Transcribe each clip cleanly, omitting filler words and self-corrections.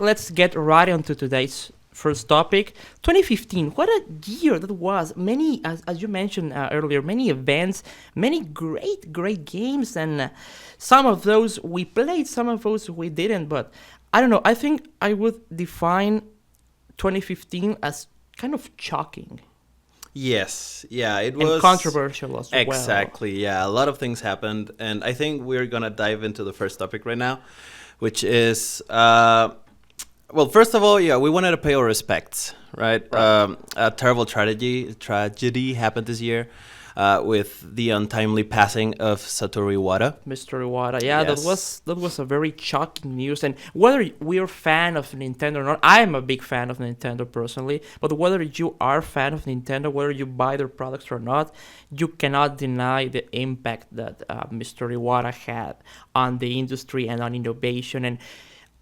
let's get right into today's first topic. 2015, what a year that was. Many, as you mentioned earlier, many events, many great games, and some of those we played, some of those we didn't. But I don't know. I think I would define 2015 as kind of shocking. Yes, yeah, it and was controversial as well. exactly. Yeah, a lot of things happened, and I think we're gonna dive into the first topic right now, which is well, first of all, yeah, we wanted to pay our respects, right? A terrible tragedy happened this year with the untimely passing of Satoru Iwata. Mr. Iwata, yeah, Yes. that was a very shocking news. And whether we're a fan of Nintendo or not, I am a big fan of Nintendo personally. But whether you are a fan of Nintendo, whether you buy their products or not, you cannot deny the impact that Mr. Iwata had on the industry and on innovation. And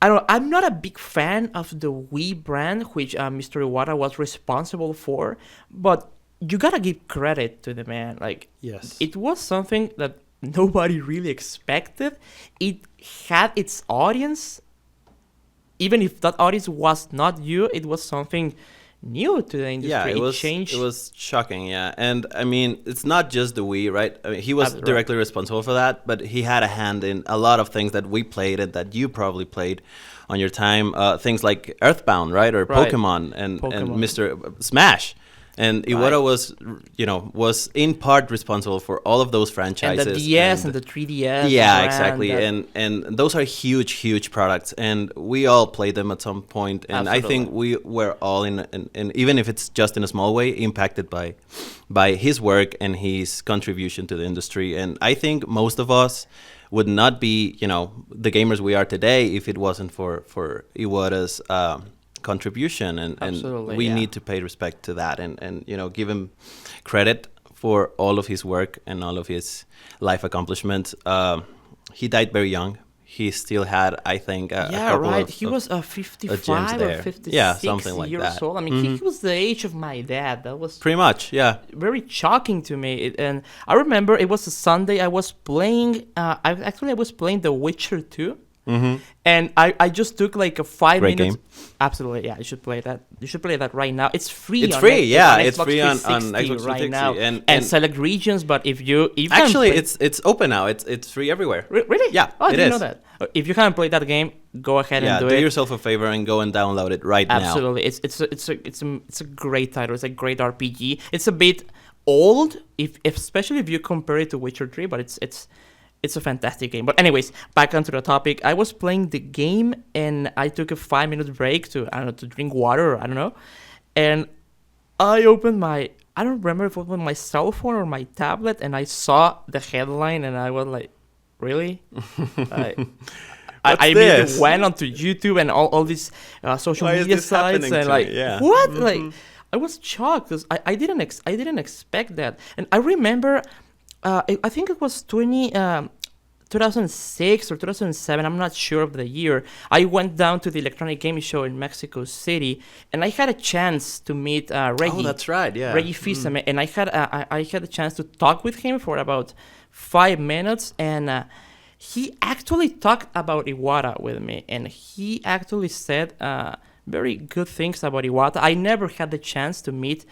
I'm not a big fan of the Wii brand, which Mr. Iwata was responsible for, but you gotta give credit to the man. Like, Yes. it was something that nobody really expected. It had its audience. Even if that audience was not you, it was something new to the industry. Yeah, it changed. It was shocking, yeah. And I mean, it's not just the Wii, right? I mean, he was Right. directly responsible for that, but he had a hand in a lot of things that we played and that you probably played on your time. Things like Earthbound, right? Or Right. Pokemon and Pokemon. Mr. Smash. And Iwata was in part responsible for all of those and franchises. the DS and the 3DS. Yeah, brand, exactly. And those are huge products, and we all played them at some point. And I think we were all in even if it's just in a small way, impacted by his work and his contribution to the industry. And I think most of us would not be, the gamers we are today if it wasn't for Iwata's contribution. And Absolutely, we yeah. need to pay respect to that and give him credit for all of his work and all of his life accomplishments. He died very young. He still had, I think, a couple right. of He was gems 55 or there. 56 Yeah, something like years that. old. I mean, he was the age of my dad. That was Pretty much, yeah. very shocking to me. And I remember it was a Sunday. I was playing. I was playing The Witcher 2. And I just took like a 5 Great minutes. game. Absolutely, yeah. You should play that. You should play that right now. It's free. It's on free, yeah. It's Xbox free on 360 Xbox right 360. now, And and select regions. But if you actually, haven't it's open now. It's free everywhere. really, Yeah, oh, I it didn't is. know that. If you haven't played that game, go ahead Yeah, and do do it. yourself a favor and go and download it right now. Absolutely, it's a great title. It's a great RPG. It's a bit old, if especially if you compare it to Witcher 3, but it's a fantastic game. But anyways, back onto the topic. I was playing the game and I took a 5 minute break to to drink water or I don't know, and I don't remember if it was my cell phone or my tablet, and I saw the headline and I was like, really? I immediately this? went onto YouTube and all these social Why is media this sites happening and to like, me? Yeah. what? Like, I was shocked because I didn't expect that. And I remember, I think it was 2006 or 2007. I'm not sure of the year. I went down to the Electronic Gaming Show in Mexico City, and I had a chance to meet Reggie. Oh, that's right. Yeah. Reggie Fils-Aimé, and I had a chance to talk with him for about 5 minutes, and he actually talked about Iwata with me, and he actually said very good things about Iwata. I never had the chance to meet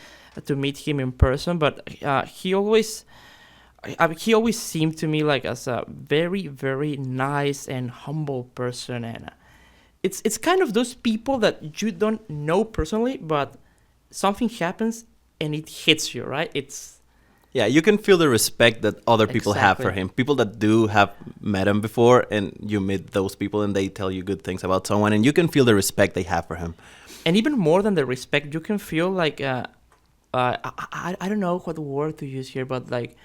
him in person, but he always seemed to me like as a very, very nice and humble person, and it's kind of those people that you don't know personally, but something happens and it hits you, right? Yeah, you can feel the respect that other people have for Exactly. him. People that do have met him before, and you meet those people and they tell you good things about someone, and you can feel the respect they have for him. And even more than the respect, you can feel like I don't know what word to use here, but like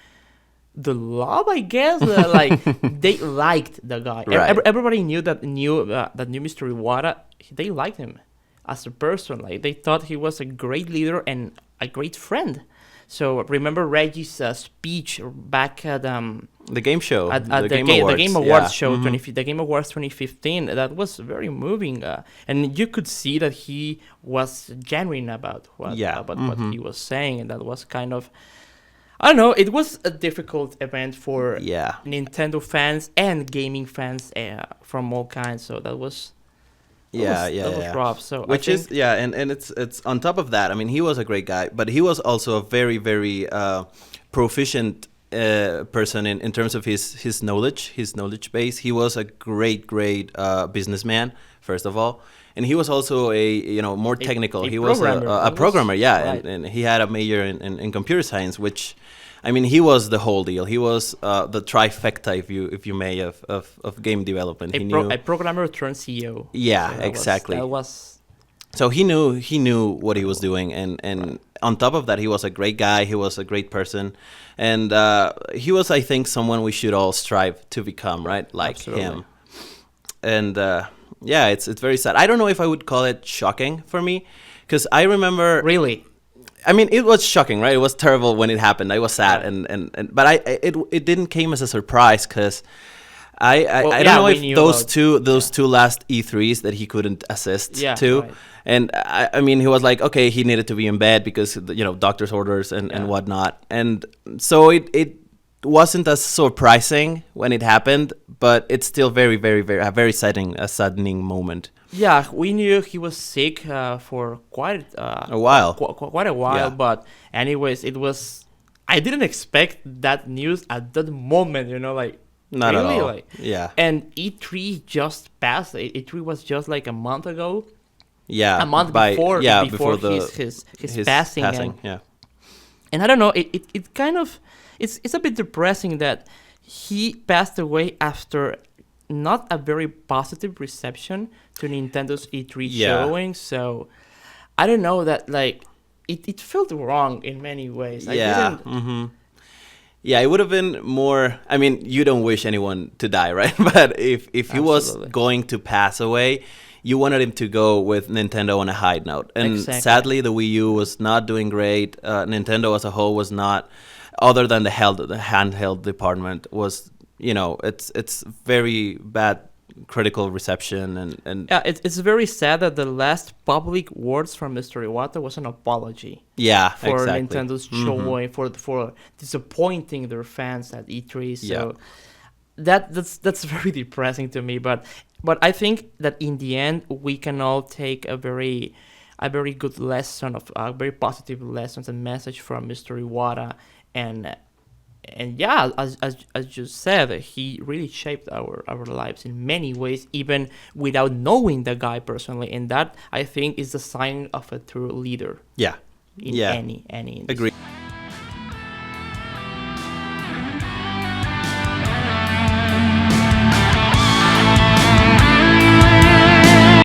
the love, I guess. Like they liked the guy. Right. Everybody knew Mr. Iwata. They liked him as a person. Like they thought he was a great leader and a great friend. So remember Reggie's speech back at The game show, at the the Game Game Awards, Awards yeah. show, the Game Awards 2015. That was very moving, and you could see that he was genuine about what he was saying, and that was kind of, I don't know. It was a difficult event for Yeah. Nintendo fans and gaming fans from all kinds. So that was That was rough. So which is and it's on top of that. I mean, he was a great guy, but he was also a very very proficient person in terms of his knowledge base. He was a great businessman, first of all, and he was also a more technical. He was a programmer, right. and he had a major in computer science, which, I mean, he was the whole deal. He was the trifecta, if you may, of game development. A programmer turned CEO. Yeah, so exactly. That was. So he knew what he was doing, and on top of that, he was a great guy. He was a great person, and he was, I think, someone we should all strive to become, right? Like Absolutely. him. And it's very sad. I don't know if I would call it shocking for me, because I remember. Really? I mean, it was shocking, right? It was terrible when it happened. I was sad, Right. but it didn't came as a surprise, because I don't know if those two last E3s that he couldn't assist to, right. and I mean, he was like, okay, he needed to be in bed because doctor's orders and whatnot, and so it wasn't as surprising when it happened, but it's still very very very a saddening moment. Yeah, we knew he was sick for quite a while. Quite a while, Yeah. but anyways, it was. I didn't expect that news at that moment. Like. Not really? at all. Like, yeah. And E3 just passed. E3 was just like a month ago. Yeah. A month before his passing. Yeah. And I don't know. It kind of it's a bit depressing that he passed away after not a very positive reception to Nintendo's E3 showing. So I don't know that like it felt wrong in many ways. Yeah, it would have been more. I mean, you don't wish anyone to die, right? But if he was going to pass away, you wanted him to go with Nintendo on a high note. And sadly, the Wii U was not doing great. Nintendo as a whole was not, other than the handheld department, was, it's very bad critical reception and yeah, it's very sad that the last public words from Mr. Iwata was an apology. Yeah, for exactly. Nintendo's showing, for disappointing their fans at E3. So that's very depressing to me. But I think that in the end we can all take a very good lesson of very positive lessons and message from Mr. Iwata and yeah, as you said, he really shaped our lives in many ways, even without knowing the guy personally. And that, I think, is the sign of a true leader. Yeah. In any industry. Agree.